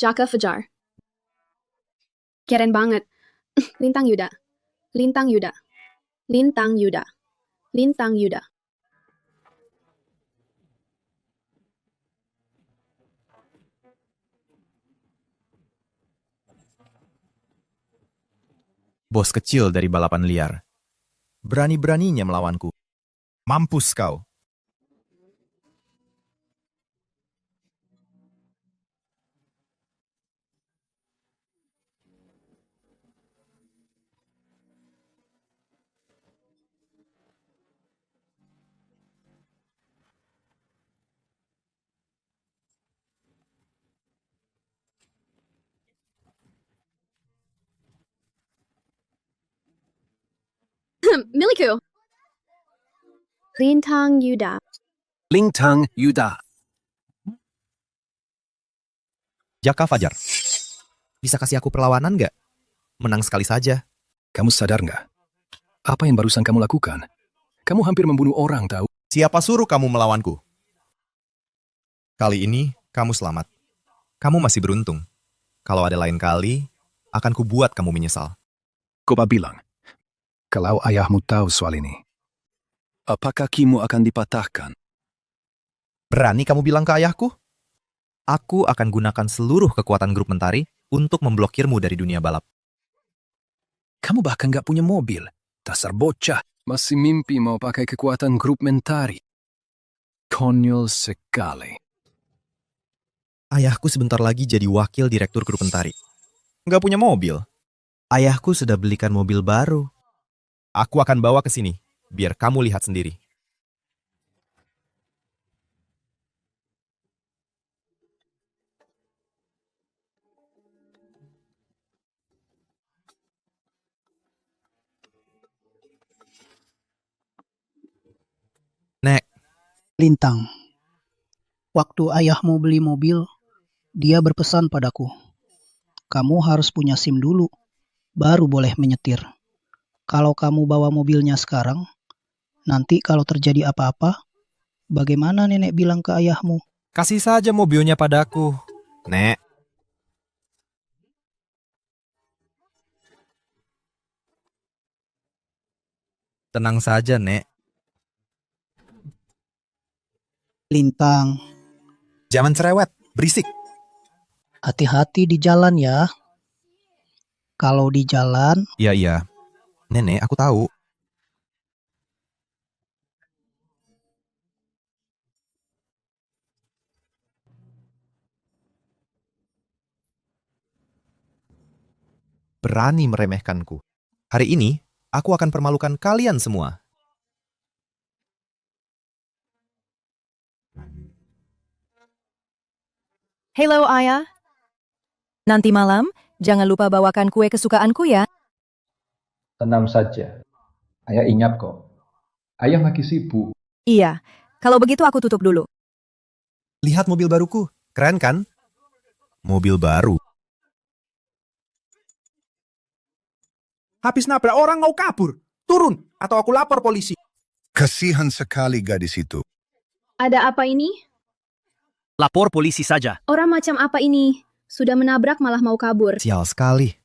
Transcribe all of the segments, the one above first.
Jaka Fajar. Keren banget. Lintang Yuda. Lintang Yuda. Lintang Yuda. Lintang Yuda. Bos kecil dari balapan liar. Berani-beraninya melawanku. Mampus kau. Miliku. Lintang Yuda. Lintang Yuda. Jaka Fajar. Bisa kasih aku perlawanan nggak? Menang sekali saja. Kamu sadar nggak? Apa yang barusan kamu lakukan? Kamu hampir membunuh orang, tahu? Siapa suruh kamu melawanku? Kali ini, kamu selamat. Kamu masih beruntung. Kalau ada lain kali, akan kubuat kamu menyesal. Koba bilang, kalau ayahmu tahu soal ini, apakah kakimu akan dipatahkan? Berani kamu bilang ke ayahku? Aku akan gunakan seluruh kekuatan grup Mentari untuk memblokirmu dari dunia balap. Kamu bahkan nggak punya mobil. Dasar bocah. Masih mimpi mau pakai kekuatan grup Mentari. Konyol sekali. Ayahku sebentar lagi jadi wakil direktur grup Mentari. Nggak punya mobil. Ayahku sudah belikan mobil baru. Aku akan bawa ke sini, biar kamu lihat sendiri. Nek, Lintang, waktu ayahmu beli mobil, dia berpesan padaku, kamu harus punya SIM dulu, baru boleh menyetir. Kalau kamu bawa mobilnya sekarang, nanti kalau terjadi apa-apa, bagaimana nenek bilang ke ayahmu? kasih saja mobilnya padaku. Nek. Tenang saja, Nek. Lintang, Jangan cerewet, berisik. hati-hati di jalan ya. Kalau di jalan, Iya. Nenek, aku tahu. Berani meremehkanku. Hari ini, aku akan permalukan kalian semua. Halo Ayah. Nanti malam, jangan lupa bawakan kue kesukaanku ya. Tenang saja. Ayah ingat kok. Ayah lagi sibuk. Iya, kalau begitu aku tutup dulu. Lihat mobil baruku. Keren kan? Mobil baru. Habis nabrak orang mau kabur. Turun, atau aku lapor polisi. Kasihan sekali gadis itu. Ada apa ini? Lapor polisi saja. Orang macam apa ini? Sudah menabrak malah mau kabur. Sial sekali.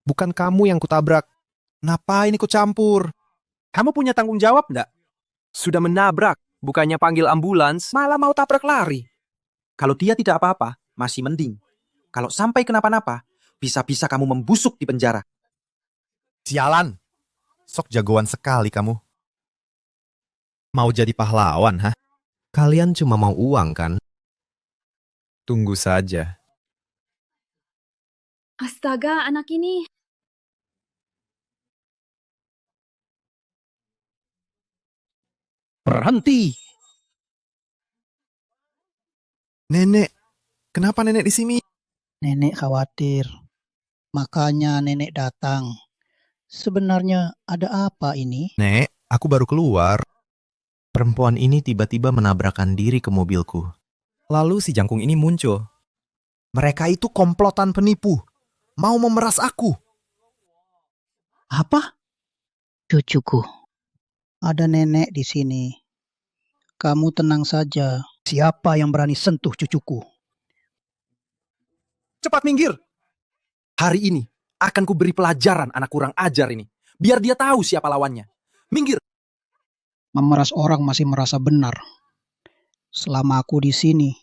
Bukan kamu yang kutabrak. Ngapain ikut campur? Kamu punya tanggung jawab nggak? Sudah menabrak, bukannya panggil ambulans, malah mau tabrak lari. Kalau dia tidak apa-apa, masih mending. Kalau sampai kenapa-napa, bisa-bisa kamu membusuk di penjara. Sialan. Sok jagoan sekali kamu. Mau jadi pahlawan, hah? Kalian cuma mau uang, kan? Tunggu saja. Astaga, anak ini. Berhenti. Nenek, kenapa nenek di sini? nenek khawatir. Makanya nenek datang. Sebenarnya ada apa ini? Nek, aku baru keluar. Perempuan ini tiba-tiba menabrakkan diri ke mobilku. Lalu si jangkung ini muncul. Mereka itu komplotan penipu. Mau memeras aku. Apa? Cucuku. Ada nenek di sini. Kamu tenang saja. Siapa yang berani sentuh cucuku? Cepat minggir! Hari ini akan kuberi pelajaran anak kurang ajar ini. Biar dia tahu siapa lawannya. Minggir! Memeras orang masih merasa benar. Selama aku di sini,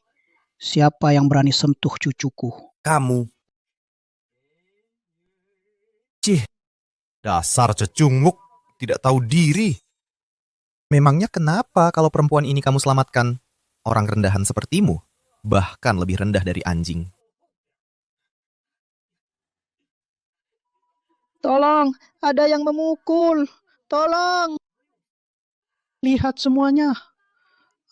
siapa yang berani sentuh cucuku? Kamu. Cih, dasar cecunguk, tidak tahu diri. Memangnya kenapa kalau perempuan ini kamu selamatkan? Orang rendahan sepertimu, bahkan lebih rendah dari anjing. Tolong, ada yang memukul. Tolong. Lihat semuanya.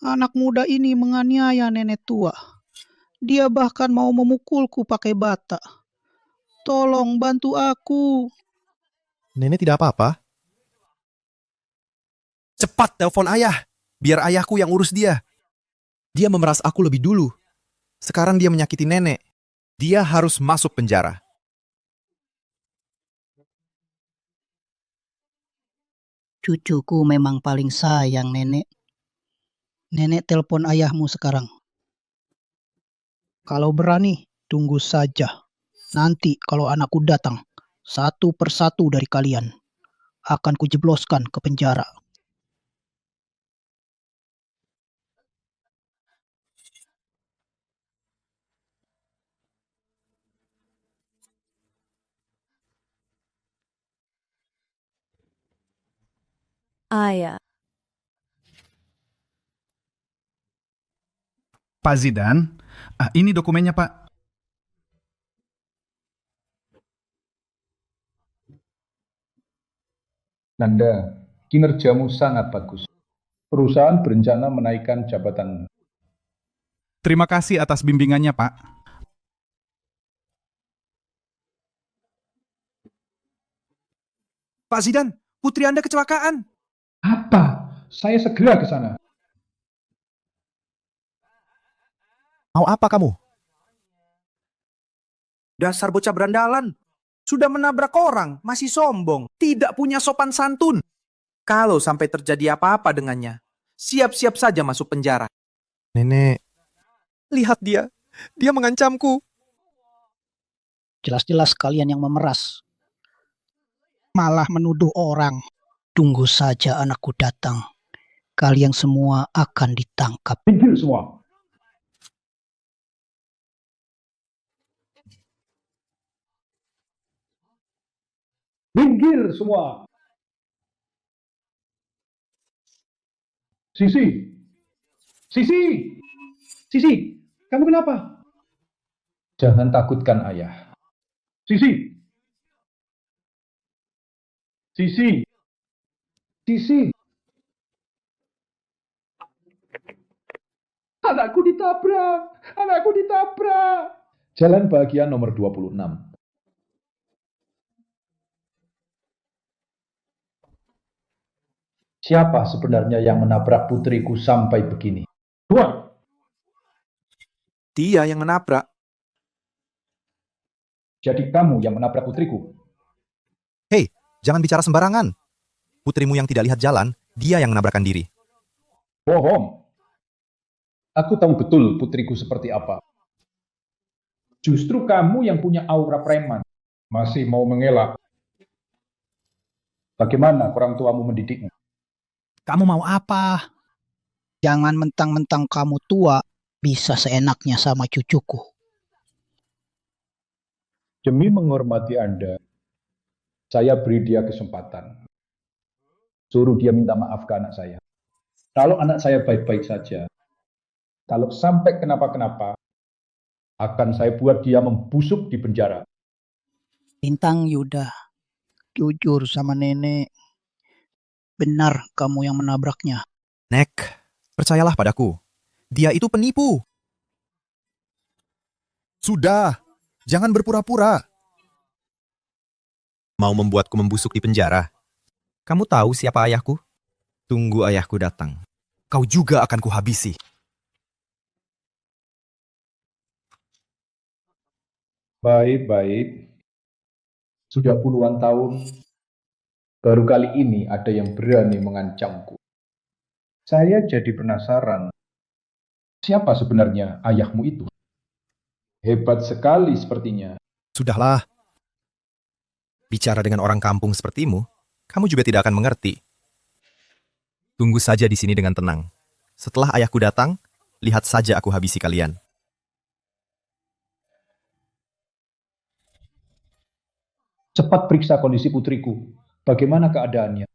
Anak muda ini menganiaya nenek tua. Dia bahkan mau memukulku pakai bata. Tolong bantu aku. Nenek tidak apa-apa. Cepat telepon ayah, biar ayahku yang urus dia. Dia memeras aku lebih dulu. Sekarang dia menyakiti nenek. Dia harus masuk penjara. Cucuku memang paling sayang, Nenek. Nenek telepon ayahmu sekarang. Kalau berani, tunggu saja. Nanti kalau anakku datang, satu persatu dari kalian akan kujebloskan ke penjara. Ayah, Pak Zidan, ini dokumennya Pak. Nanda, kinerjamu sangat bagus. Perusahaan berencana menaikkan jabatan. Terima kasih atas bimbingannya Pak. Pak Zidan, putri Anda kecelakaan. Apa? Saya segera ke sana. Mau apa kamu? Dasar bocah berandalan. Sudah menabrak orang, masih sombong. Tidak punya sopan santun. Kalau sampai terjadi apa-apa dengannya, siap-siap saja masuk penjara. Nenek, lihat dia. Dia mengancamku. Jelas-jelas kalian yang memeras. Malah menuduh orang. Tunggu saja anakku datang. Kalian semua akan ditangkap. Minggir semua. Minggir semua. Sisi. Sisi. Sisi, kamu kenapa? Jangan takutkan ayah. Sisi. Sisi. Sisi. Anakku ditabrak. Anakku ditabrak. Jalan bahagia nomor 26. Siapa sebenarnya yang menabrak putriku sampai begini? Keluar. Dia yang menabrak. Jadi kamu yang menabrak putriku. Hei, jangan bicara sembarangan. Putrimu yang tidak lihat jalan, dia yang menabrakkan diri. Bohong. Aku tahu betul putriku seperti apa. Justru kamu yang punya aura preman. Masih mau mengelak. Bagaimana orang tuamu mendidikmu? Kamu mau apa? Jangan mentang-mentang kamu tua, bisa seenaknya sama cucuku. Demi menghormati Anda, saya beri dia kesempatan. Suruh dia minta maaf ke anak saya. Kalau anak saya baik-baik saja, kalau sampai kenapa-kenapa, akan saya buat dia membusuk di penjara. Lintang Yuda, jujur sama nenek. Benar kamu yang menabraknya. Nek, percayalah padaku. Dia itu penipu. Sudah, jangan berpura-pura. Mau membuatku membusuk di penjara? Kamu tahu siapa ayahku? Tunggu ayahku datang. Kau juga akan kuhabisi. Baik-baik. Sudah puluhan tahun Baru kali ini ada yang berani mengancamku. Saya jadi penasaran, siapa sebenarnya ayahmu itu? Hebat sekali sepertinya. Sudahlah, bicara dengan orang kampung sepertimu, kamu juga tidak akan mengerti. Tunggu saja di sini dengan tenang. Setelah ayahku datang, lihat saja aku habisi kalian. Cepat periksa kondisi putriku. Bagaimana keadaannya?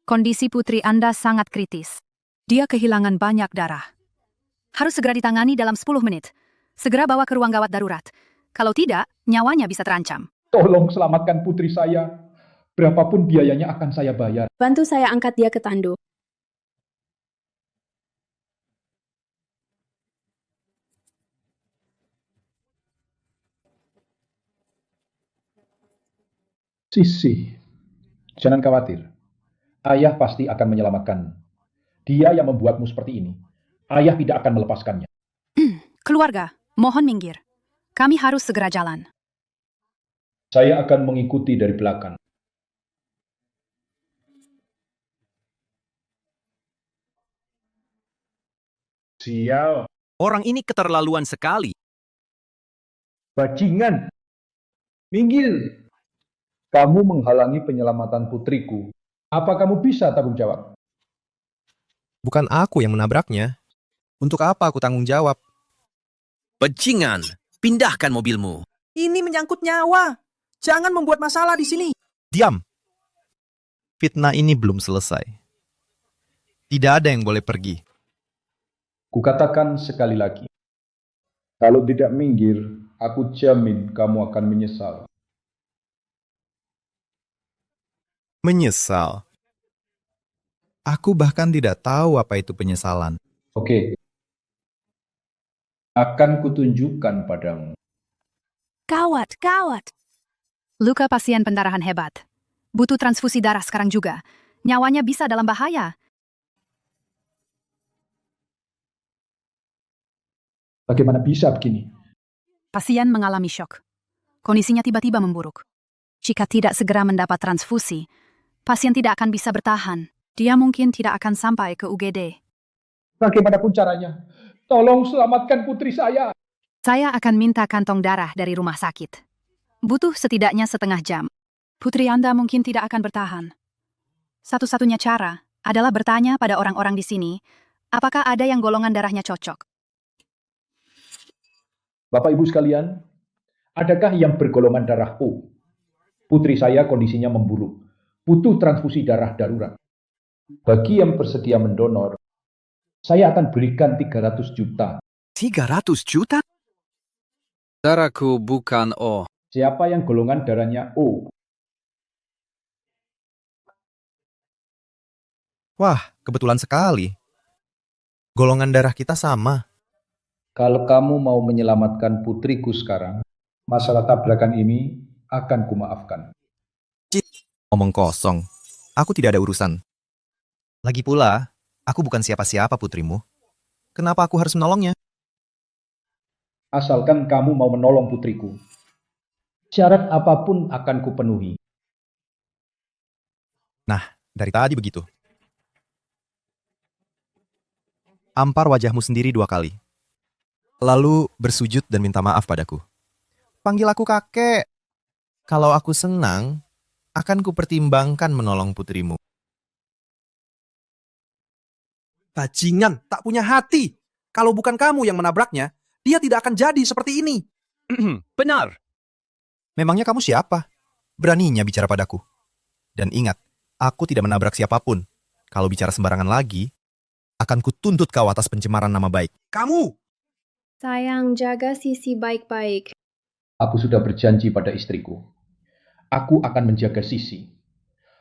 Kondisi putri Anda sangat kritis. Dia kehilangan banyak darah. Harus segera ditangani dalam 10 menit. Segera bawa ke ruang gawat darurat. Kalau tidak, nyawanya bisa terancam. Tolong selamatkan putri saya. Berapapun biayanya akan saya bayar. Bantu saya angkat dia ke tandu. Sisi, jangan khawatir. Ayah pasti akan menyelamatkanmu. Dia yang membuatmu seperti ini. Ayah tidak akan melepaskannya. Keluarga, mohon minggir. Kami harus segera jalan. Saya akan mengikuti dari belakang. Sial, Orang ini keterlaluan sekali. bajingan. Minggir. Kamu menghalangi penyelamatan putriku. Apa kamu bisa tanggung jawab? Bukan aku yang menabraknya. Untuk apa aku tanggung jawab? Bajingan, pindahkan mobilmu. Ini menyangkut nyawa. Jangan membuat masalah di sini. Diam! Fitnah ini belum selesai. Tidak ada yang boleh pergi. Kukatakan sekali lagi. Kalau tidak minggir, aku jamin kamu akan menyesal. Menyesal. Aku bahkan tidak tahu apa itu penyesalan. Oke. Akan kutunjukkan padamu. Gawat, gawat. Luka pasien pendarahan hebat. Butuh transfusi darah sekarang juga. Nyawanya bisa dalam bahaya. Bagaimana bisa begini? Pasien mengalami syok. Kondisinya tiba-tiba memburuk. Jika tidak segera mendapat transfusi, pasien tidak akan bisa bertahan. Dia mungkin tidak akan sampai ke UGD. Bagaimanapun caranya, tolong selamatkan putri saya. Saya akan minta kantong darah dari rumah sakit. Butuh setidaknya setengah jam. Putri Anda mungkin tidak akan bertahan. Satu-satunya cara adalah bertanya pada orang-orang di sini, apakah ada yang golongan darahnya cocok. Bapak Ibu sekalian, adakah yang bergolongan darah O? Putri saya kondisinya memburuk. Butuh transfusi darah darurat. Bagi yang bersedia mendonor, saya akan berikan 300 juta. 300 juta? Darahku bukan O. Siapa yang golongan darahnya O? Wah, kebetulan sekali. Golongan darah kita sama. Kalau kamu mau menyelamatkan putriku sekarang, masalah tabrakan ini akan kumaafkan. Omong kosong. Aku tidak ada urusan. Lagi pula, aku bukan siapa-siapa putrimu. Kenapa aku harus menolongnya? Asalkan kamu mau menolong putriku. Syarat apapun akan kupenuhi. Nah, dari tadi begitu. Ampar wajahmu sendiri 2 kali. Lalu bersujud dan minta maaf padaku. Panggil aku kakek. Kalau aku senang, akan kupertimbangkan menolong putrimu. Bajingan, tak punya hati. Kalau bukan kamu yang menabraknya, dia tidak akan jadi seperti ini. Benar. Memangnya kamu siapa? Beraninya bicara padaku. Dan ingat, aku tidak menabrak siapapun. Kalau bicara sembarangan lagi, akan kutuntut kau atas pencemaran nama baik. Kamu! Sayang, jaga Sisi baik-baik. Aku sudah berjanji pada istriku. Aku akan menjaga Sisi.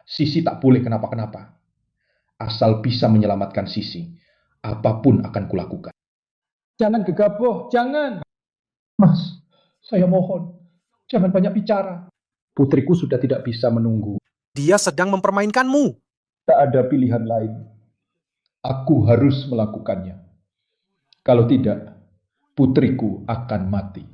Sisi tak boleh kenapa-kenapa. Asal bisa menyelamatkan Sisi, apapun akan kulakukan. Jangan gegabah, jangan. Mas, saya mohon, jangan banyak bicara. Putriku sudah tidak bisa menunggu. Dia sedang mempermainkanmu. Tak ada pilihan lain. Aku harus melakukannya. Kalau tidak, putriku akan mati.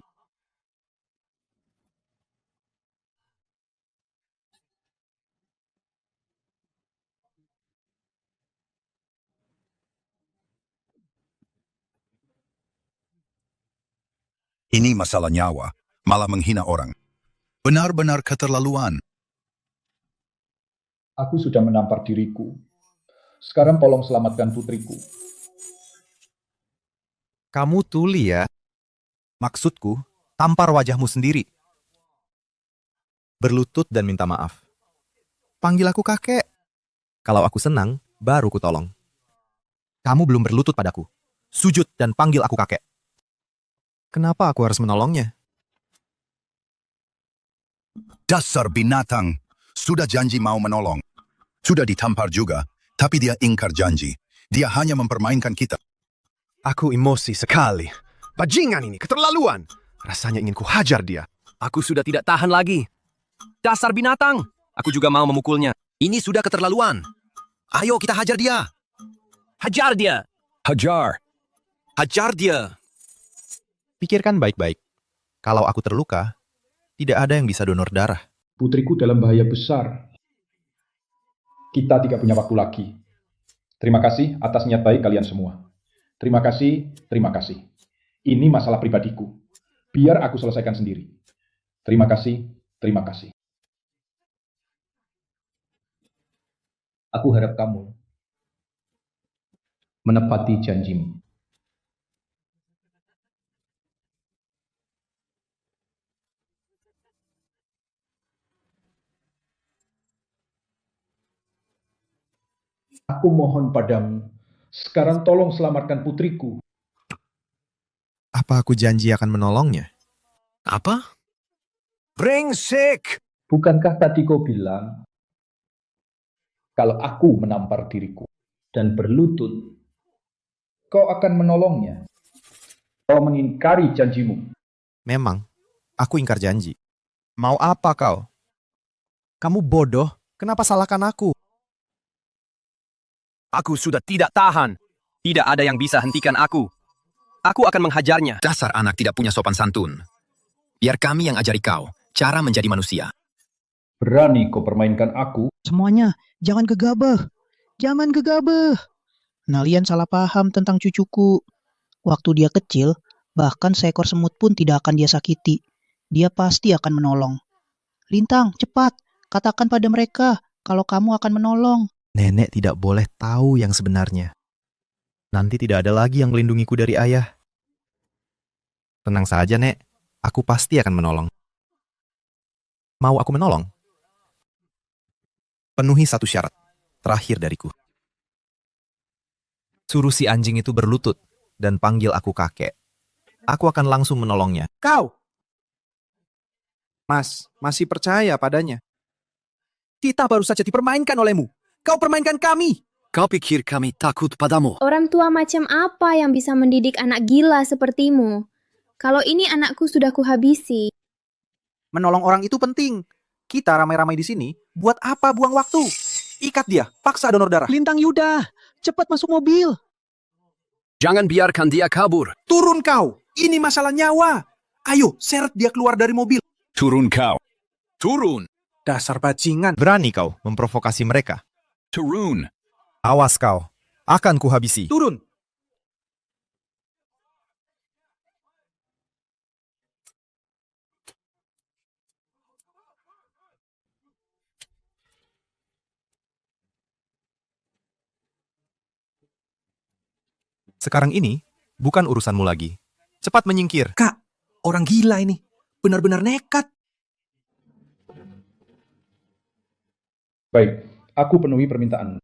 Ini masalah nyawa, malah menghina orang. Benar-benar keterlaluan. Aku sudah menampar diriku. Sekarang tolong selamatkan putriku. Kamu tuli ya? Maksudku, tampar wajahmu sendiri. Berlutut dan minta maaf. Panggil aku kakek. Kalau aku senang, baru ku tolong. Kamu belum berlutut padaku. Sujud dan panggil aku kakek. Kenapa aku harus menolongnya? Dasar binatang. Sudah janji mau menolong. Sudah ditampar juga, tapi dia ingkar janji. Dia hanya mempermainkan kita. Aku emosi sekali. Bajingan ini keterlaluan. Rasanya ingin kuhajar dia. Aku sudah tidak tahan lagi. Dasar binatang. Aku juga mau memukulnya. Ini sudah keterlaluan. Ayo kita hajar dia. Hajar dia. Hajar. Hajar dia. Pikirkan baik-baik. Kalau aku terluka, tidak ada yang bisa donor darah. Putriku dalam bahaya besar. Kita tidak punya waktu lagi. Terima kasih atas niat baik kalian semua. Terima kasih, terima kasih. Ini masalah pribadiku. Biar aku selesaikan sendiri. Terima kasih, terima kasih. Aku harap kamu menepati janjimu. Aku mohon padamu, sekarang tolong selamatkan putriku. Apa aku janji akan menolongnya? Apa? Brengsek! Bukankah tadi kau bilang, kalau aku menampar diriku dan berlutut, kau akan menolongnya? Kau mengingkari janjimu. Memang, aku ingkar janji. Mau apa kau? Kamu bodoh, kenapa salahkan aku? Aku sudah tidak tahan. Tidak ada yang bisa hentikan aku. Aku akan menghajarnya. Dasar anak tidak punya sopan santun. Biar kami yang ajari kau cara menjadi manusia. Berani kau permainkan aku? Semuanya, jangan gegabah. Jangan gegabah. Kalian salah paham tentang cucuku. Waktu dia kecil, bahkan seekor semut pun tidak akan dia sakiti. Dia pasti akan menolong. Lintang, cepat. Katakan pada mereka kalau kamu akan menolong. Nenek tidak boleh tahu yang sebenarnya. Nanti tidak ada lagi yang melindungiku dari ayah. Tenang saja, Nek. Aku pasti akan menolong. Mau aku menolong? Penuhi satu syarat. Terakhir dariku. Suruh si anjing itu berlutut dan panggil aku kakek. Aku akan langsung menolongnya. Kau! Mas, masih percaya padanya? Kita baru saja dipermainkan olehmu. Kau permainkan kami. Kau pikir kami takut padamu? Orang tua macam apa yang bisa mendidik anak gila sepertimu? Kalau ini anakku sudah kuhabisi. Menolong orang itu penting. Kita ramai-ramai di sini, buat apa buang waktu? Ikat dia, paksa donor darah. Lintang Yuda, cepat masuk mobil. Jangan biarkan dia kabur. Turun kau, ini masalah nyawa. Ayo, seret dia keluar dari mobil. Turun kau. Turun. Dasar bajingan. Berani kau memprovokasi mereka. Turun. Awas kau, akan kuhabisi. Turun. Sekarang ini, bukan urusanmu lagi. Cepat menyingkir. Kak, orang gila ini. Benar-benar nekat. Baik, aku penuhi permintaan.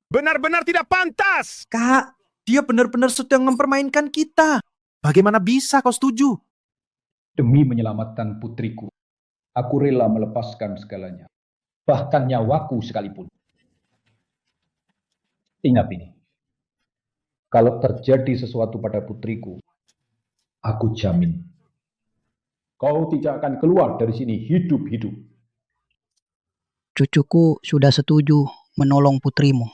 Benar-benar tidak pantas! Kak, dia benar-benar sedang mempermainkan kita. Bagaimana bisa kau setuju? Demi menyelamatkan putriku, aku rela melepaskan segalanya. Bahkan nyawaku sekalipun. Ingat ini. Kalau terjadi sesuatu pada putriku, aku jamin. Kau tidak akan keluar dari sini hidup-hidup. Cucuku sudah setuju menolong putrimu.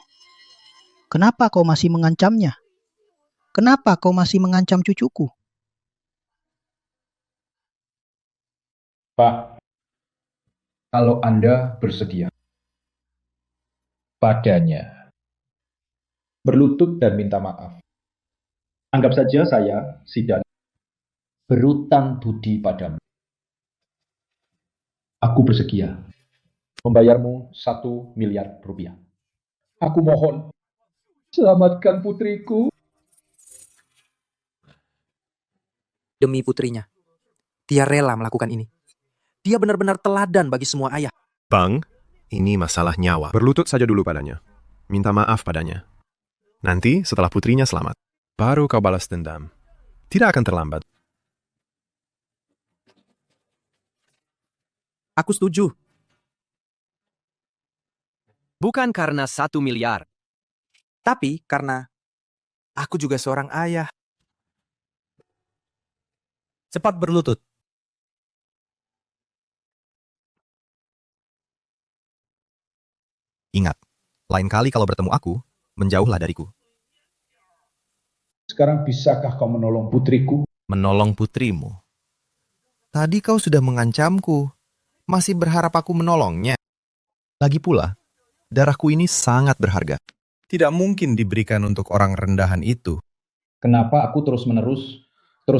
Kenapa kau masih mengancamnya? Kenapa kau masih mengancam cucuku? Pak, kalau Anda bersedia, padanya berlutut dan minta maaf. Anggap saja saya, Sidan, berutang budi padamu. Aku bersedia membayarmu 1 miliar rupiah. Aku mohon, selamatkan putriku. Demi putrinya, dia rela melakukan ini. Dia benar-benar teladan bagi semua ayah. Bang, ini masalah nyawa. Berlutut saja dulu padanya. Minta maaf padanya. Nanti setelah putrinya selamat, baru kau balas dendam. Tidak akan terlambat. Aku setuju. Bukan karena 1 miliar. Tapi karena aku juga seorang ayah. Cepat berlutut. Ingat, lain kali kalau bertemu aku, menjauhlah dariku. Sekarang bisakah kau menolong putriku? Menolong putrimu. Tadi kau sudah mengancamku. Masih berharap aku menolongnya. Lagi pula, darahku ini sangat berharga. Tidak mungkin diberikan untuk orang rendahan itu. Kenapa aku terus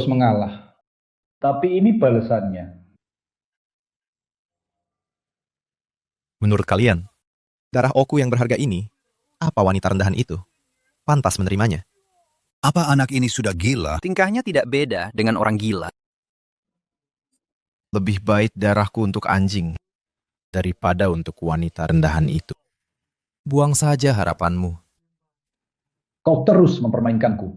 mengalah? Tapi ini balasannya. Menurut kalian, darah Oku yang berharga ini, apa wanita rendahan itu pantas menerimanya? Apa anak ini sudah gila? Tingkahnya tidak beda dengan orang gila. Lebih baik darahku untuk anjing daripada untuk wanita rendahan itu. Buang saja harapanmu. Kau terus mempermainkanku.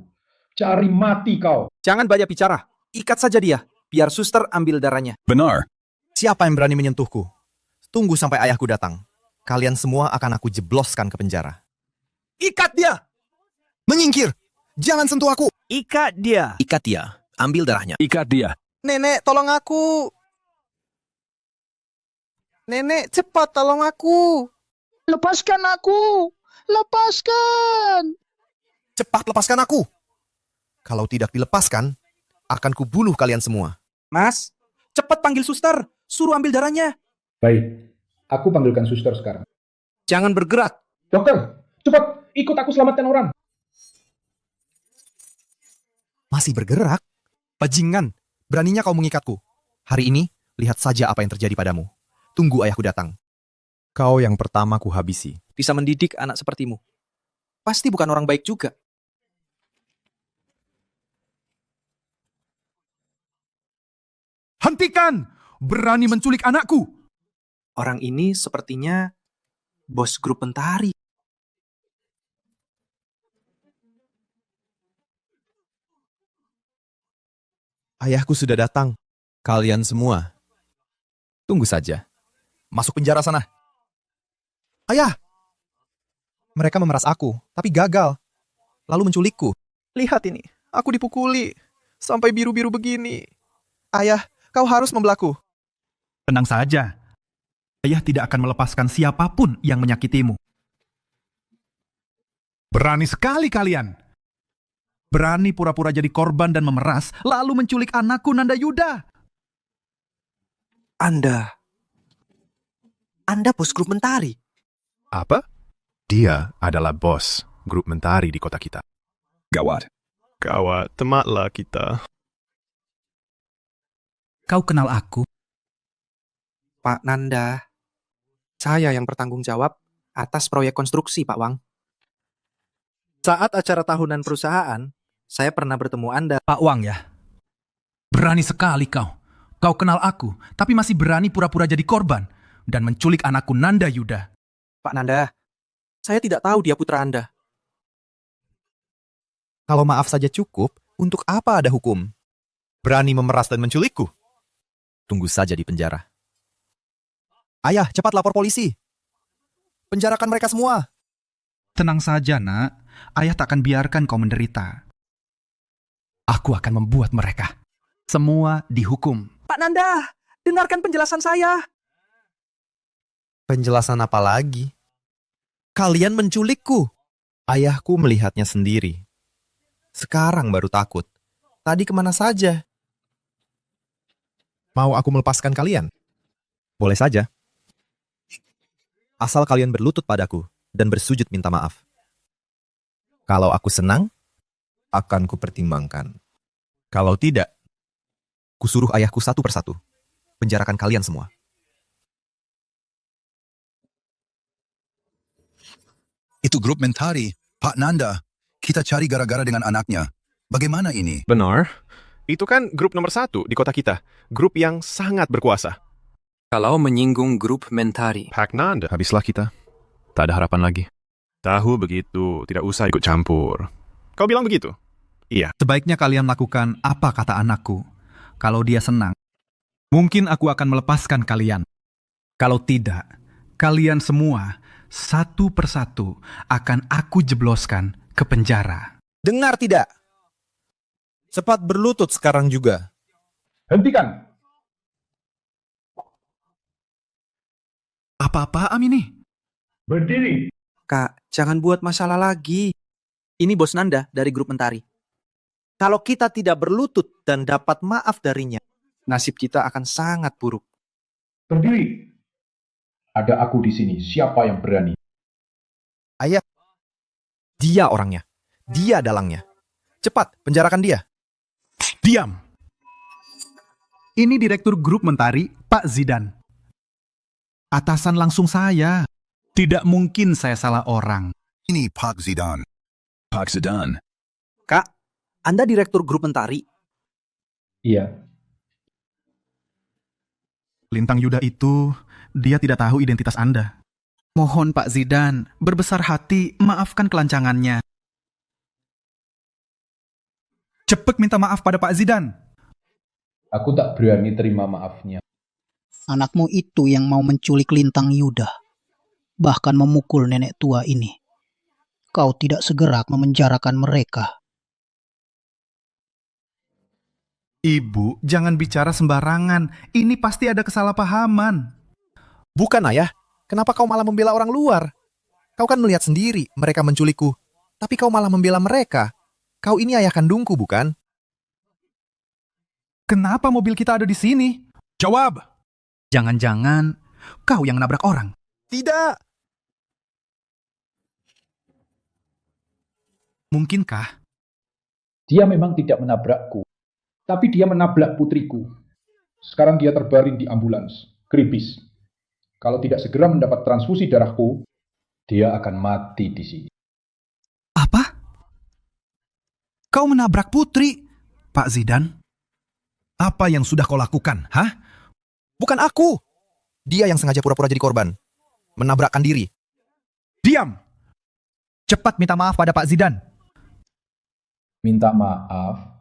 Cari mati kau. Jangan banyak bicara. Ikat saja dia, biar suster ambil darahnya. Benar. Siapa yang berani menyentuhku? Tunggu sampai ayahku datang. Kalian semua akan aku jebloskan ke penjara. Ikat dia! Menyingkir! Jangan sentuh aku! Ikat dia. Ikat dia. Ambil darahnya. Ikat dia. Nenek, tolong aku! Nenek, cepat tolong aku! Lepaskan aku! Lepaskan! Cepat lepaskan aku! Kalau tidak dilepaskan, akan kubunuh kalian semua. Mas, cepat panggil suster. Suruh ambil darahnya. Baik, aku panggilkan suster sekarang. Jangan bergerak. Dokter, cepat ikut aku selamatkan orang. Masih bergerak? Bajingan, beraninya kau mengikatku. Hari ini, lihat saja apa yang terjadi padamu. Tunggu ayahku datang. Kau yang pertama ku habisi. Bisa mendidik anak sepertimu. Pasti bukan orang baik juga. Hentikan! Berani menculik anakku! Orang ini sepertinya bos grup Mentari. Ayahku sudah datang. Kalian semua. Tunggu saja. Masuk penjara sana. Ayah! Mereka memeras aku, tapi gagal. Lalu menculikku. Lihat ini, aku dipukuli. Sampai biru-biru begini. Ayah, kau harus membelaku. Tenang saja. Ayah tidak akan melepaskan siapapun yang menyakitimu. Berani sekali kalian. Berani pura-pura jadi korban dan memeras, lalu menculik anakku Nanda Yuda. Anda bos grup Mentari. Apa? Dia adalah bos grup Mentari di kota kita. Gawat. Gawat, tematlah kita. Kau kenal aku? Pak Nanda, saya yang bertanggung jawab atas proyek konstruksi, Pak Wang. Saat acara tahunan perusahaan, saya pernah bertemu Anda. Pak Wang ya? Berani sekali kau. Kau kenal aku, tapi masih berani pura-pura jadi korban dan menculik anakku Nanda Yuda. Pak Nanda, saya tidak tahu dia putra Anda. Kalau maaf saja cukup, untuk apa ada hukum? Berani memeras dan menculikku? Tunggu saja di penjara. Ayah, cepat lapor polisi. Penjarakan mereka semua. Tenang saja, nak. Ayah tak akan biarkan kau menderita. Aku akan membuat mereka semua dihukum. Pak Nanda, dengarkan penjelasan saya. Penjelasan apa lagi? Kalian menculikku. Ayahku melihatnya sendiri. Sekarang baru takut. Tadi kemana saja? Mau aku melepaskan kalian? Boleh saja. Asal kalian berlutut padaku dan bersujud minta maaf. Kalau aku senang, akan kupertimbangkan. Kalau tidak, Kusuruh ayahku satu persatu. Penjarakan kalian semua. Itu grup Mentari. Pak Nanda, kita cari gara-gara dengan anaknya. Bagaimana ini? Benar. Itu kan grup nomor 1 di kota kita. Grup yang sangat berkuasa. Kalau menyinggung grup Mentari, Pak Nanda. Habislah kita. Tak ada harapan lagi. Tahu begitu, tidak usah ikut campur. Kau bilang begitu? Iya. Sebaiknya kalian lakukan apa kata anakku. Kalau dia senang, mungkin aku akan melepaskan kalian. Kalau tidak, kalian semua satu persatu akan aku jebloskan ke penjara. Dengar tidak? Cepat berlutut sekarang juga. Hentikan! Apa-apaan ini? Berdiri! Kak, jangan buat masalah lagi. Ini Bos Nanda dari grup Mentari. Kalau kita tidak berlutut dan dapat maaf darinya, nasib kita akan sangat buruk. Berdiri! Ada aku di sini. Siapa yang berani? Ayah. Dia orangnya. Dia dalangnya. Cepat, penjarakan dia. Diam! Ini Direktur Grup Mentari, Pak Zidan. Atasan langsung saya. Tidak mungkin saya salah orang. Ini Pak Zidan. Pak Zidan. Kak, Anda Direktur Grup Mentari. Iya. Lintang Yuda itu, dia tidak tahu identitas Anda. Mohon Pak Zidan, berbesar hati, maafkan kelancangannya. Cepat minta maaf pada Pak Zidan. Aku tak berani terima maafnya. Anakmu itu yang mau menculik Lintang Yuda, bahkan memukul nenek tua ini. Kau tidak segera memenjarakan mereka. Ibu, jangan bicara sembarangan. Ini pasti ada kesalahpahaman. Bukan, Ayah. Kenapa kau malah membela orang luar? Kau kan melihat sendiri mereka menculikku. Tapi kau malah membela mereka. Kau ini ayah kandungku, bukan? Kenapa mobil kita ada di sini? Jawab! Jangan-jangan kau yang nabrak orang. Tidak. Mungkinkah? Dia memang tidak menabrakku. Tapi dia menabrak putriku. Sekarang dia terbaring di ambulans. Kritis. Kalau tidak segera mendapat transfusi darahku, dia akan mati di sini. Apa? Kau menabrak putri? Pak Zidan? Apa yang sudah kau lakukan, hah? Bukan aku. Dia yang sengaja pura-pura jadi korban. Menabrakkan diri. Diam! Cepat minta maaf pada Pak Zidan. Minta maaf?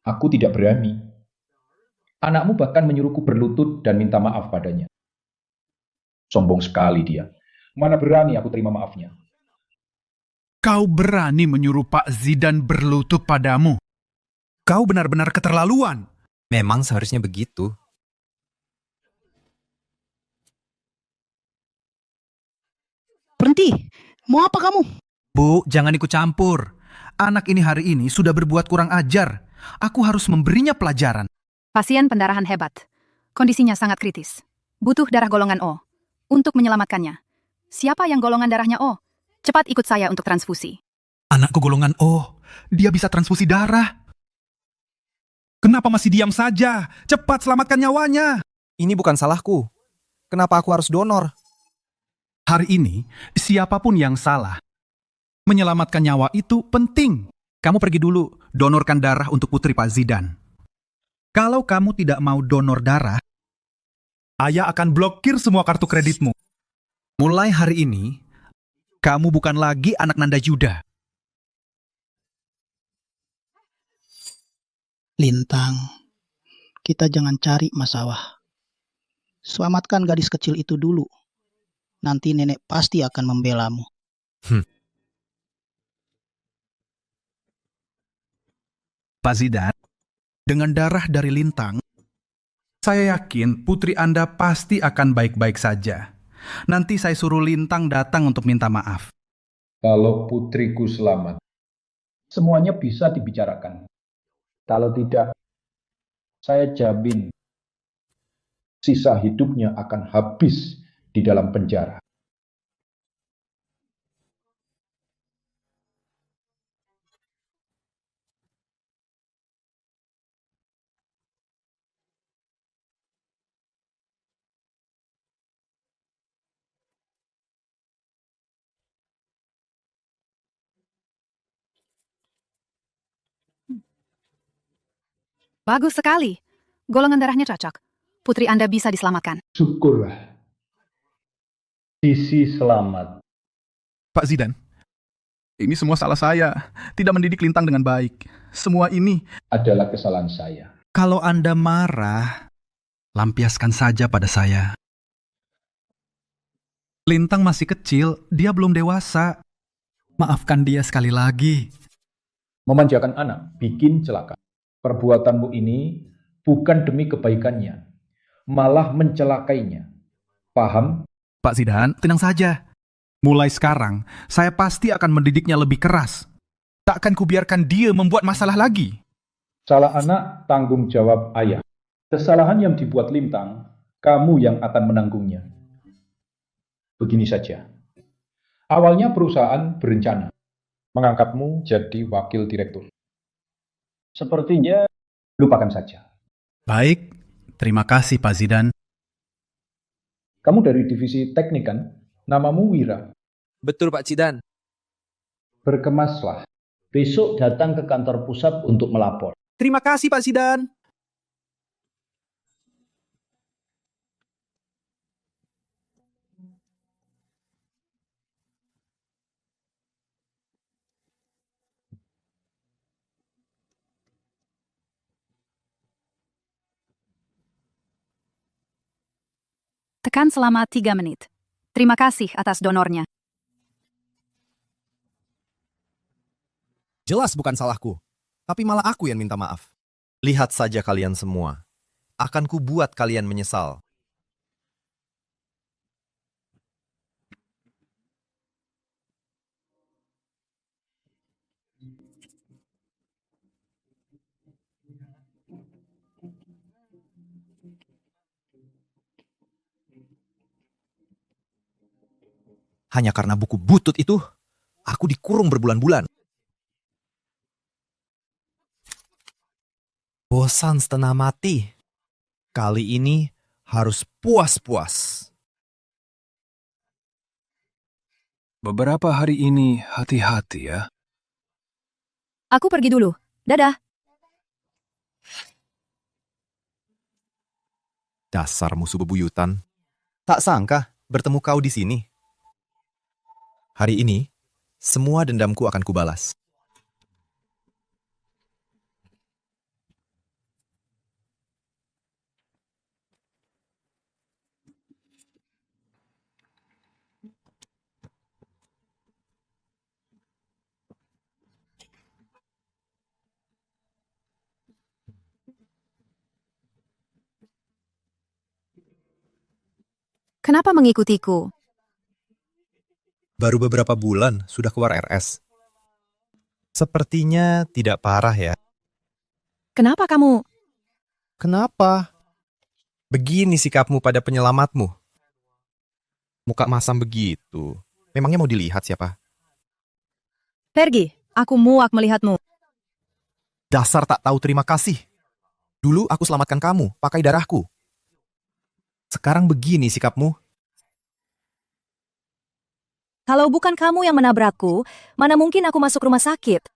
Aku tidak berani. Anakmu bahkan menyuruhku berlutut dan minta maaf padanya. Sombong sekali dia. Mana berani aku terima maafnya. Kau berani menyuruh Pak Zidan berlutut padamu. Kau benar-benar keterlaluan. Memang seharusnya begitu. Berhenti! Mau apa kamu? Bu, jangan ikut campur. Anak ini hari ini sudah berbuat kurang ajar. Aku harus memberinya pelajaran. Pasien pendarahan hebat. Kondisinya sangat kritis. Butuh darah golongan O. Untuk menyelamatkannya. Siapa yang golongan darahnya O? Cepat ikut saya untuk transfusi. Anakku golongan O. Dia bisa transfusi darah. Kenapa masih diam saja? Cepat selamatkan nyawanya. Ini bukan salahku. Kenapa aku harus donor? Hari ini, siapapun yang salah, menyelamatkan nyawa itu penting. Kamu pergi dulu, donorkan darah untuk putri Pak Zidan. Kalau kamu tidak mau donor darah, ayah akan blokir semua kartu kreditmu. Mulai hari ini, kamu bukan lagi anak Nanda Yuda. Lintang, kita jangan cari masalah. Selamatkan gadis kecil itu dulu. Nanti nenek pasti akan membelamu. Pak Zidan, dengan darah dari Lintang, saya yakin putri Anda pasti akan baik-baik saja. Nanti saya suruh Lintang datang untuk minta maaf. Kalau putriku selamat, semuanya bisa dibicarakan. Kalau tidak, saya jamin sisa hidupnya akan habis di dalam penjara. Bagus sekali. Golongan darahnya cocok. Putri Anda bisa diselamatkan. Syukurlah. Sisi selamat. Pak Zidan, ini semua salah saya. Tidak mendidik Lintang dengan baik. Semua ini... Adalah kesalahan saya. Kalau Anda marah, lampiaskan saja pada saya. Lintang masih kecil, dia belum dewasa. Maafkan dia sekali lagi. Memanjakan anak bikin celaka. Perbuatanmu ini bukan demi kebaikannya, malah mencelakainya. Paham? Pak Zidan, tenang saja. Mulai sekarang, saya pasti akan mendidiknya lebih keras. Takkan kubiarkan dia membuat masalah lagi. Salah anak, tanggung jawab ayah. Kesalahan yang dibuat Lintang, kamu yang akan menanggungnya. Begini saja. Awalnya perusahaan berencana mengangkatmu jadi wakil direktur. Sepertinya lupakan saja. Baik, terima kasih Pak Zidan. Kamu dari divisi teknik kan? Namamu Wira. Betul Pak Zidan. Berkemaslah. Besok datang ke kantor pusat untuk melapor. Terima kasih Pak Zidan. Tekan selama 3 menit. Terima kasih atas donornya. Jelas bukan salahku, tapi malah aku yang minta maaf. Lihat saja kalian semua. Akan kubuat kalian menyesal. Hanya karena buku butut itu, aku dikurung berbulan-bulan. Bosan setengah mati. Kali ini harus puas-puas. Beberapa hari ini hati-hati ya. Aku pergi dulu. Dadah. Dasar musuh bebuyutan. Tak sangka bertemu kau di sini. Hari ini, semua dendamku akan kubalas. Kenapa mengikutiku? Baru beberapa bulan sudah keluar RS. Sepertinya tidak parah ya. Kenapa kamu? Kenapa? Begini sikapmu pada penyelamatmu. Muka masam begitu. Memangnya mau dilihat siapa? Pergi, aku muak melihatmu. Dasar tak tahu terima kasih. Dulu aku selamatkan kamu, pakai darahku. Sekarang begini sikapmu. Kalau bukan kamu yang menabrakku, mana mungkin aku masuk rumah sakit?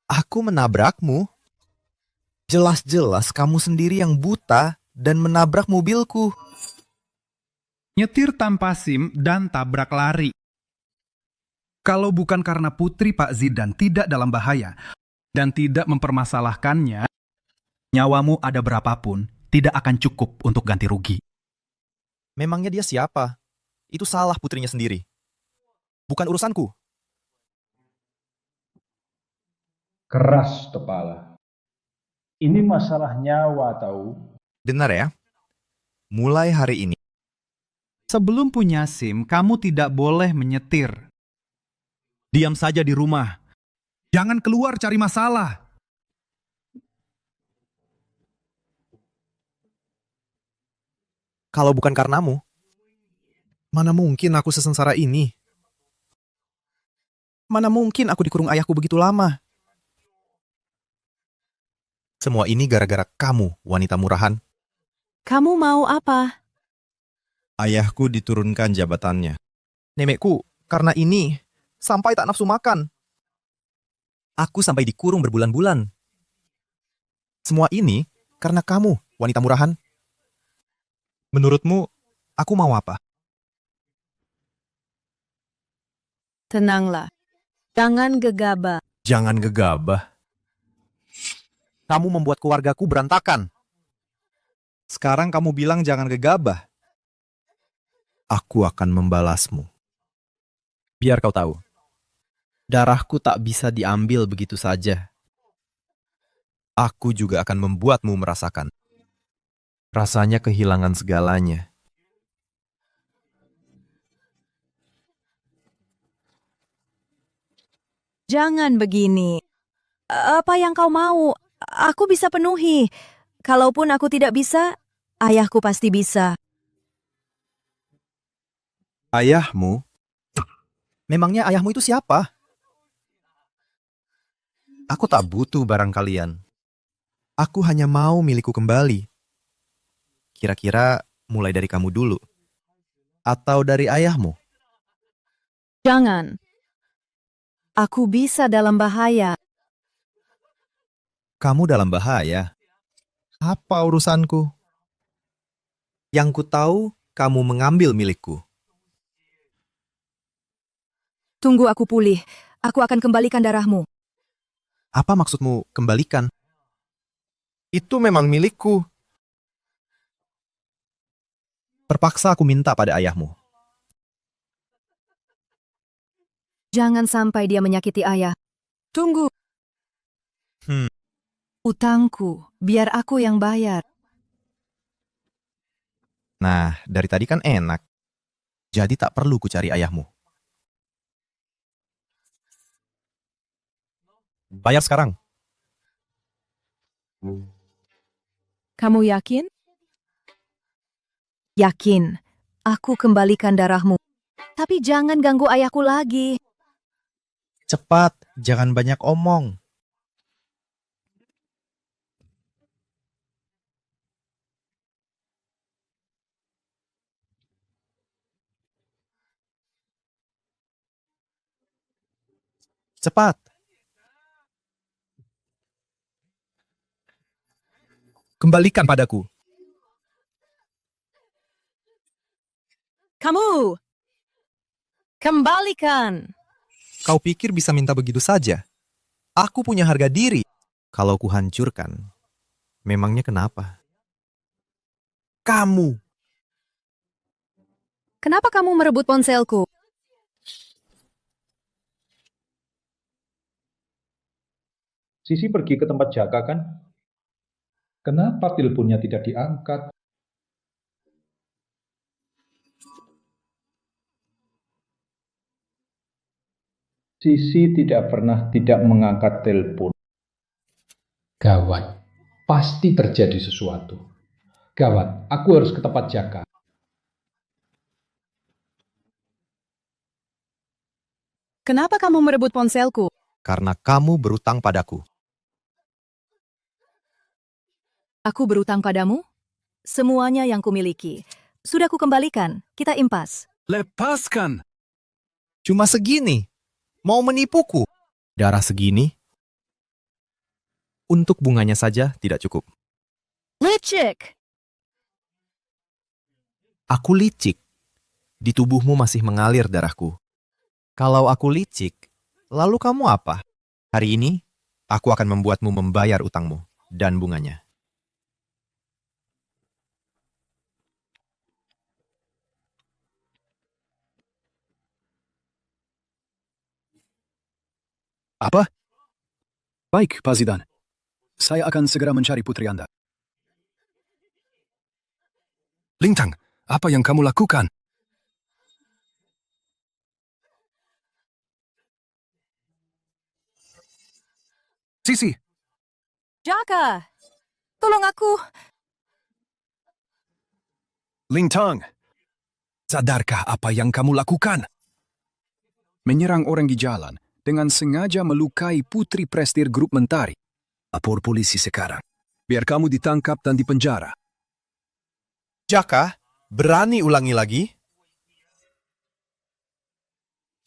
Aku menabrakmu? Jelas-jelas kamu sendiri yang buta dan menabrak mobilku. Nyetir tanpa SIM dan tabrak lari. Kalau bukan karena putri Pak Zidan tidak dalam bahaya dan tidak mempermasalahkannya, nyawamu ada berapapun tidak akan cukup untuk ganti rugi. Memangnya dia siapa? Itu salah putrinya sendiri. Bukan urusanku. Keras kepala. Ini masalah nyawa tahu. Benar ya? Mulai hari ini. Sebelum punya SIM, kamu tidak boleh menyetir. Diam saja di rumah. Jangan keluar cari masalah. Kalau bukan karenamu, mana mungkin aku sesengsara ini? Mana mungkin aku dikurung ayahku begitu lama? Semua ini gara-gara kamu, wanita murahan. Kamu mau apa? Ayahku diturunkan jabatannya. Nenekku, karena ini, sampai tak nafsu makan. Aku sampai dikurung berbulan-bulan. Semua ini Karena kamu, wanita murahan. Menurutmu, aku mau apa? Tenanglah. Jangan gegabah. Jangan gegabah. Kamu membuat keluargaku berantakan. Sekarang kamu bilang jangan gegabah. Aku akan membalasmu. Biar kau tahu. Darahku tak bisa diambil begitu saja. Aku juga akan membuatmu merasakan. Rasanya kehilangan segalanya. Jangan begini. Apa yang kau mau, aku bisa penuhi. Kalaupun aku tidak bisa, ayahku pasti bisa. Ayahmu? Memangnya ayahmu itu siapa? Aku tak butuh barang kalian. Aku hanya mau milikku kembali. Kira-kira mulai dari kamu dulu. Atau dari ayahmu? Jangan. Aku bisa dalam bahaya. Kamu dalam bahaya. Apa urusanku? Yang ku tahu, kamu mengambil milikku. Tunggu aku pulih. Aku akan kembalikan darahmu. Apa maksudmu kembalikan? Itu memang milikku. Terpaksa aku minta pada ayahmu. Jangan sampai dia menyakiti ayah. Tunggu. Utangku, biar aku yang bayar. Nah, dari tadi kan enak. Jadi tak perlu ku cari ayahmu. Bayar sekarang. Kamu yakin? Yakin. Aku kembalikan darahmu. Tapi jangan ganggu ayahku lagi. Cepat, jangan banyak omong. Cepat. Kembalikan padaku. Kamu! Kembalikan! Kau pikir bisa minta begitu saja? Aku punya harga diri. Kalau ku hancurkan, memangnya kenapa? Kamu! Kenapa kamu merebut ponselku? Sisi pergi ke tempat Jaka kan? Kenapa teleponnya tidak diangkat? Sisi tidak pernah tidak mengangkat telepon. Gawat, pasti terjadi sesuatu. Gawat, aku harus ke tempat Jaka. Kenapa kamu merebut ponselku? Karena kamu berutang padaku. Aku berutang padamu? Semuanya yang kumiliki. Sudah kukembalikan, kita impas. Lepaskan! Cuma segini. Mau menipuku? Darah segini? Untuk bunganya saja tidak cukup. Licik! Aku licik. Di tubuhmu masih mengalir darahku. Kalau aku licik, lalu kamu apa? Hari ini, aku akan membuatmu membayar utangmu dan bunganya. Apa? Baik, Pak Zidan. Saya akan segera mencari putri Anda. Lintang, apa yang kamu lakukan? Sisi! Jaka! Tolong aku! Lintang, sadarkah apa yang kamu lakukan? Menyerang orang di jalan dengan sengaja melukai putri prestir grup Mentari. Lapor polisi sekarang. Biar kamu ditangkap dan dipenjara. Jaka, berani ulangi lagi?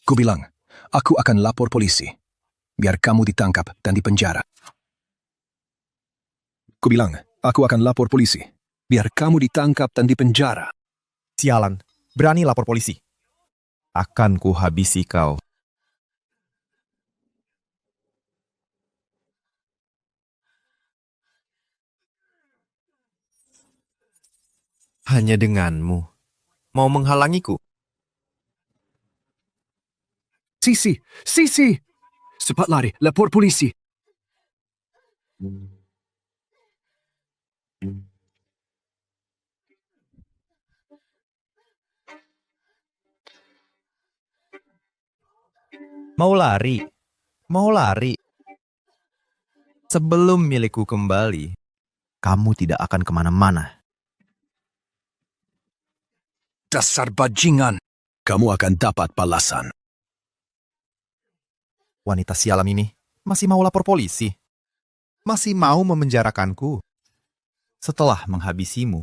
Kubilang, aku akan lapor polisi. Biar kamu ditangkap dan dipenjara. Kubilang, Aku akan lapor polisi. Biar kamu ditangkap dan dipenjara. Sialan, berani lapor polisi. Akan ku habisi kau. Hanya denganmu. Mau menghalangiku? Sisi! Sisi! Cepat lari, lapor polisi. Mau lari? Mau lari? Sebelum milikku kembali, kamu tidak akan kemana-mana. Dasar bajingan. Kamu akan dapat balasan. Wanita sialan ini masih mau lapor polisi. Masih mau memenjarakanku. Setelah menghabisimu,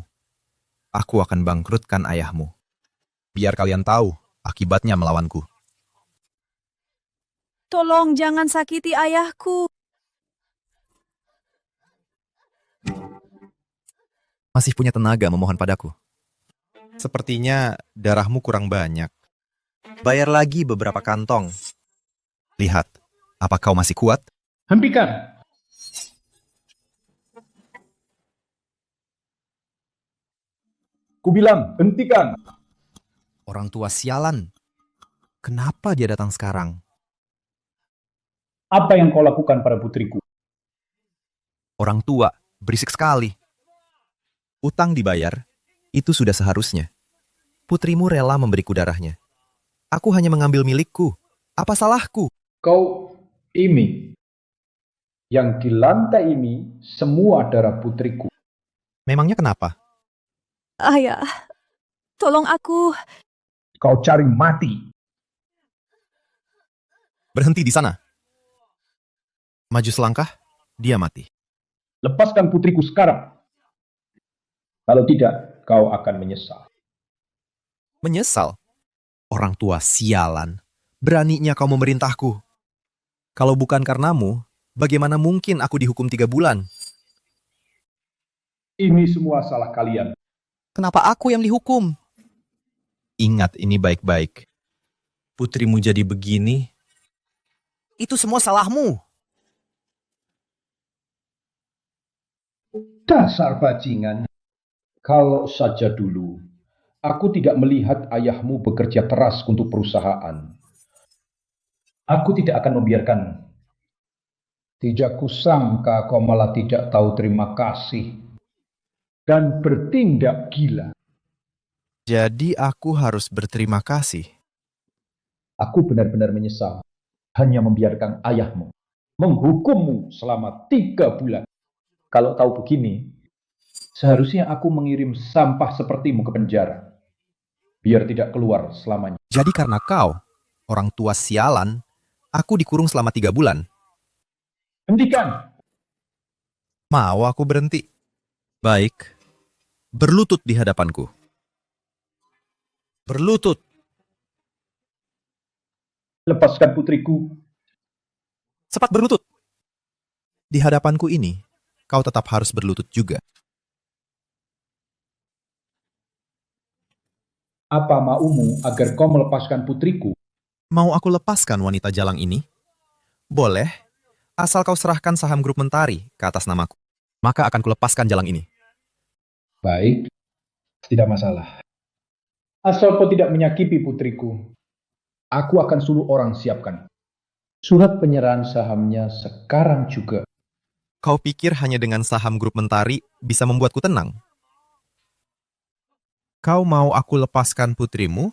aku akan bangkrutkan ayahmu. Biar kalian tahu akibatnya melawanku. Tolong jangan sakiti ayahku. Masih punya tenaga memohon padaku. Sepertinya darahmu kurang banyak. Bayar lagi beberapa kantong. Lihat, apa kau masih kuat? Hentikan! Kubilang, hentikan! Orang tua sialan. Kenapa dia datang sekarang? Apa yang kau lakukan pada putriku? Orang tua, berisik sekali. Utang dibayar, itu sudah seharusnya. Putrimu rela memberiku darahnya. Aku hanya mengambil milikku. Apa salahku? Kau ini. Yang di lantai ini semua darah putriku. Memangnya kenapa? Ayah, tolong aku. Kau cari mati. Berhenti di sana. Maju selangkah, dia mati. Lepaskan putriku sekarang. Kalau tidak, kau akan menyesal. Menyesal? Orang tua sialan. Beraninya kau memerintahku. Kalau bukan karenamu, bagaimana mungkin aku dihukum 3 bulan? Ini semua salah kalian. Kenapa aku yang dihukum? Ingat ini baik-baik. Putrimu jadi begini. Itu semua salahmu. Dasar bajingan. Kalau saja dulu, aku tidak melihat ayahmu bekerja keras untuk perusahaan. Aku tidak akan membiarkan. Tidak kusangka kau malah tidak tahu terima kasih. Dan bertindak gila. Jadi aku harus berterima kasih. Aku benar-benar menyesal. Hanya membiarkan ayahmu menghukummu selama 3 bulan. Kalau tahu begini, seharusnya aku mengirim sampah sepertimu ke penjara. Biar tidak keluar selamanya. Jadi karena kau, orang tua sialan, aku dikurung selama 3 bulan. Hentikan! Mau aku berhenti? Baik. Berlutut di hadapanku. Berlutut. Lepaskan putriku. Cepat berlutut. Di hadapanku ini, kau tetap harus berlutut juga. Apa maumu agar kau melepaskan putriku? Mau aku lepaskan wanita jalang ini? Boleh, asal kau serahkan saham grup Mentari ke atas namaku. Maka akan kulepaskan jalang ini. Baik, tidak masalah. Asal kau tidak menyakiti putriku, aku akan suruh orang siapkan. Surat penyerahan sahamnya sekarang juga. Kau pikir hanya dengan saham grup Mentari bisa membuatku tenang? Kau mau aku lepaskan putrimu?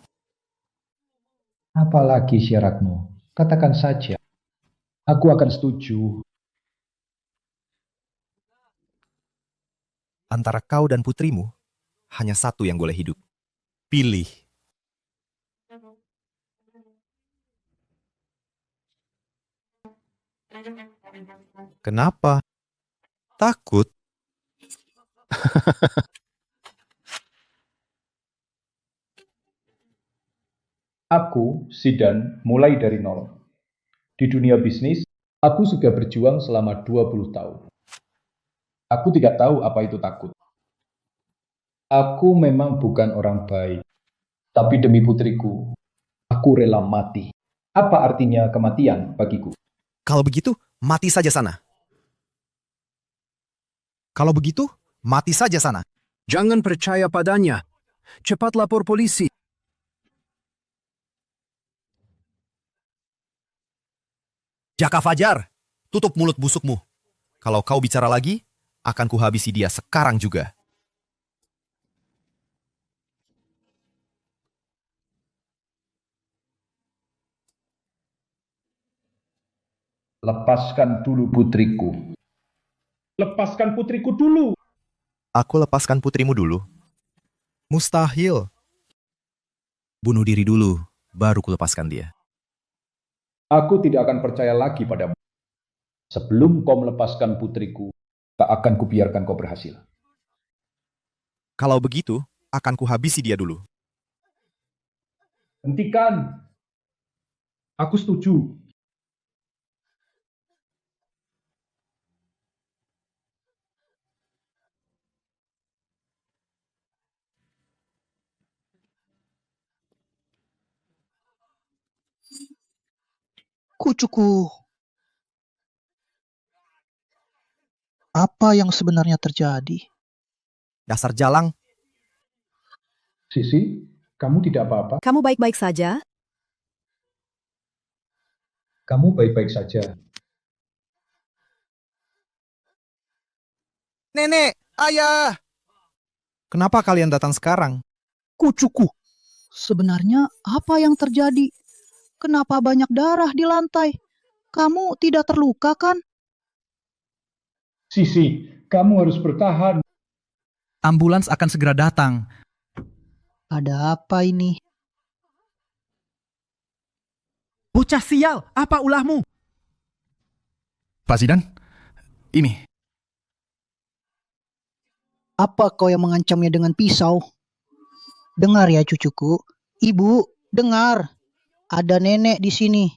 Apalagi syaratmu? Katakan saja. Aku akan setuju. Antara kau dan putrimu, hanya satu yang boleh hidup. Pilih. Kenapa? Takut? Aku, Sidan, mulai dari nol. Di dunia bisnis, aku sudah berjuang selama 20 tahun. Aku tidak tahu apa itu takut. Aku memang bukan orang baik, tapi demi putriku, aku rela mati. Apa artinya kematian bagiku? Kalau begitu, mati saja sana. Kalau begitu, mati saja sana. Jangan percaya padanya. Cepat lapor polisi. Jaka Fajar, tutup mulut busukmu. Kalau kau bicara lagi, akan kuhabisi dia sekarang juga. Lepaskan dulu putriku. Lepaskan putriku dulu. Aku lepaskan putrimu dulu. Mustahil. Bunuh diri dulu, baru kulepaskan dia. Aku tidak akan percaya lagi padamu. Sebelum kau melepaskan putriku, tak akan kubiarkan kau berhasil. Kalau begitu, akan kuhabisi dia dulu. Hentikan. Aku setuju. Kucuku. Apa yang sebenarnya terjadi? Dasar jalang. Sisi, kamu tidak apa-apa? Kamu baik-baik saja? Kamu baik-baik saja. Nenek, ayah. Kenapa kalian datang sekarang? Kucuku. Sebenarnya apa yang terjadi? Kenapa banyak darah di lantai? Kamu tidak terluka kan? Sisi, kamu harus bertahan. Ambulans akan segera datang. Ada apa ini? Bocah sial, apa ulahmu? Pak Zidan, ini. Apa kau yang mengancamnya dengan pisau? Dengar ya cucuku. Ibu, dengar. Ada nenek di sini.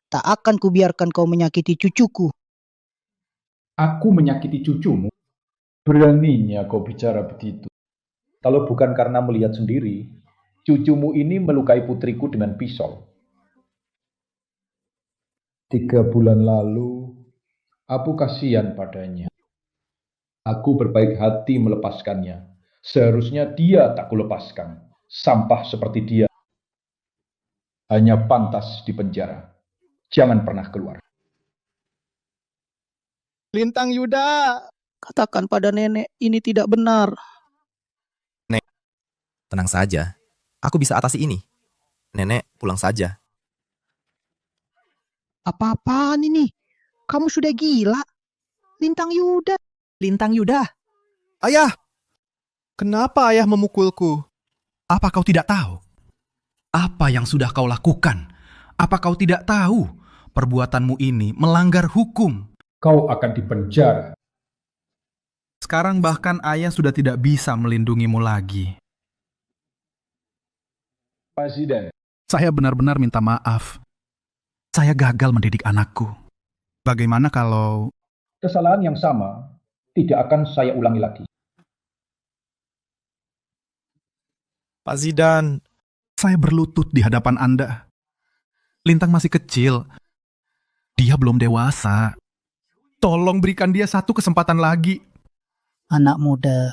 Tak akan kubiarkan kau menyakiti cucuku. Aku menyakiti cucumu? Beraninya kau bicara begitu. Kalau bukan karena melihat sendiri, cucumu ini melukai putriku dengan pisau. 3 bulan lalu, aku kasihan padanya. Aku berbaik hati melepaskannya. Seharusnya dia tak kulepaskan. Sampah seperti dia. Hanya pantas di penjara. Jangan pernah keluar. Lintang Yuda. Katakan pada nenek, ini tidak benar. Nek, tenang saja. Aku bisa atasi ini. Nenek, pulang saja. Apa-apaan ini? Kamu sudah gila. Lintang Yuda. Lintang Yuda. Ayah! Kenapa ayah memukulku? Apa kau tidak tahu? Apa yang sudah kau lakukan? Apa kau tidak tahu? Perbuatanmu ini melanggar hukum. Kau akan dipenjara. Sekarang bahkan ayah sudah tidak bisa melindungimu lagi. Presiden. Saya benar-benar minta maaf. Saya gagal mendidik anakku. Bagaimana kalau... Kesalahan yang sama tidak akan saya ulangi lagi. Pak Zidan, Saya berlutut di hadapan Anda. Lintang masih kecil. Dia belum dewasa. Tolong berikan dia satu kesempatan lagi. Anak muda,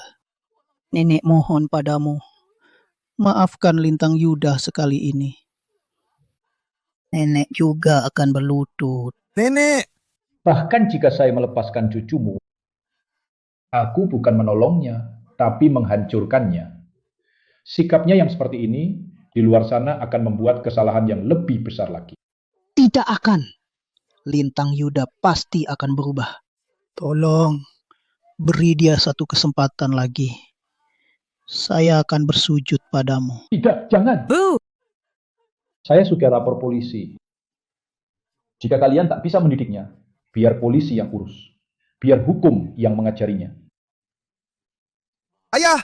nenek mohon padamu, maafkan Lintang Yuda sekali ini. Nenek juga akan berlutut. nenek! Bahkan jika saya melepaskan cucumu, aku bukan menolongnya, tapi menghancurkannya. Sikapnya yang seperti ini di luar sana akan membuat kesalahan yang lebih besar lagi. Tidak akan. Lintang Yuda pasti akan berubah. Tolong, beri dia satu kesempatan lagi. Saya akan bersujud padamu. Tidak, jangan. Saya sudah lapor polisi. Jika kalian tak bisa mendidiknya, biar polisi yang urus. Biar hukum yang mengajarinya. Ayah!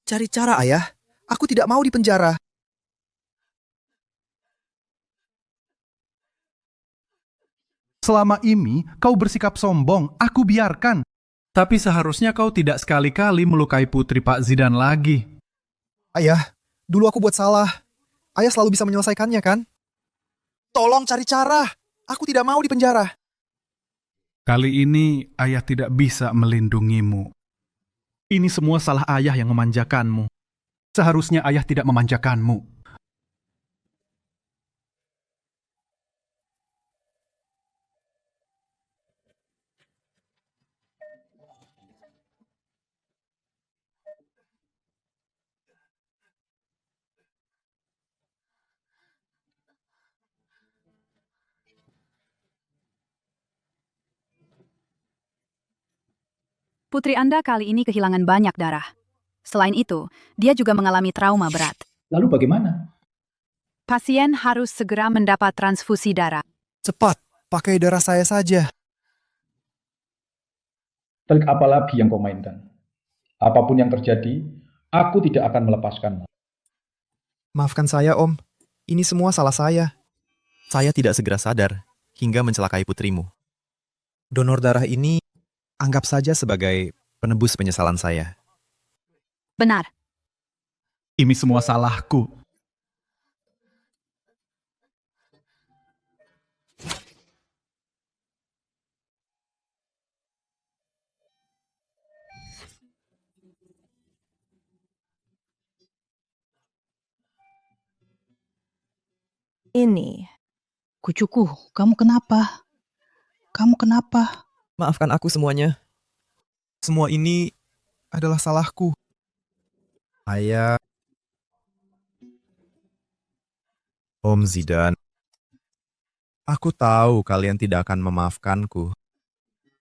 Cari cara, ayah. Aku tidak mau dipenjara. Selama ini kau bersikap sombong, aku biarkan. Tapi seharusnya kau tidak sekali-kali melukai putri Pak Zidan lagi. Ayah, dulu aku buat salah. Ayah selalu bisa menyelesaikannya, kan? Tolong cari cara. Aku tidak mau dipenjara. Kali ini ayah tidak bisa melindungimu. Ini semua salah ayah yang memanjakanmu. Seharusnya ayah tidak memanjakanmu. Putri Anda kali ini kehilangan banyak darah. Selain itu, dia juga mengalami trauma berat. Lalu bagaimana? Pasien harus segera mendapat transfusi darah. Cepat, pakai darah saya saja. Trik apa lagi yang kau mainkan? Apapun yang terjadi, aku tidak akan melepaskanmu. Maafkan saya, Om. Ini semua salah saya. Saya tidak segera sadar hingga mencelakai putrimu. Donor darah ini anggap saja sebagai penebus penyesalan saya. Benar. Ini semua salahku. Ini. Kucuku, kamu kenapa? Kamu kenapa? Maafkan aku semuanya. Semua ini adalah salahku. Ayah. Om Zidan. Aku tahu kalian tidak akan memaafkanku.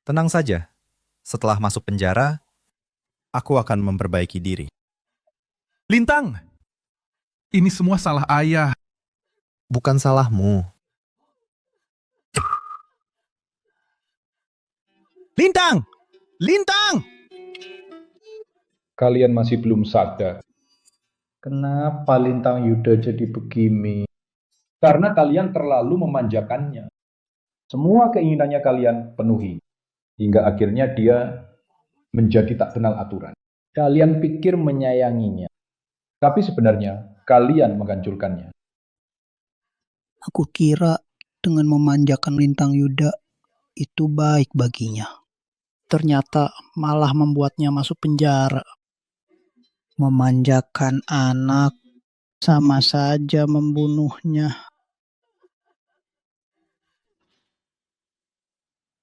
Tenang saja. Setelah masuk penjara, aku akan memperbaiki diri. Lintang! Ini semua salah ayah. Bukan salahmu. Lintang! Lintang! Kalian masih belum sadar. Kenapa Lintang Yuda jadi begini? Karena kalian terlalu memanjakannya. Semua keinginannya kalian penuhi. Hingga akhirnya dia menjadi tak kenal aturan. Kalian pikir menyayanginya. Tapi sebenarnya kalian menghancurkannya. Aku kira dengan memanjakan Lintang Yuda itu baik baginya. Ternyata malah membuatnya masuk penjara. Memanjakan anak sama saja membunuhnya.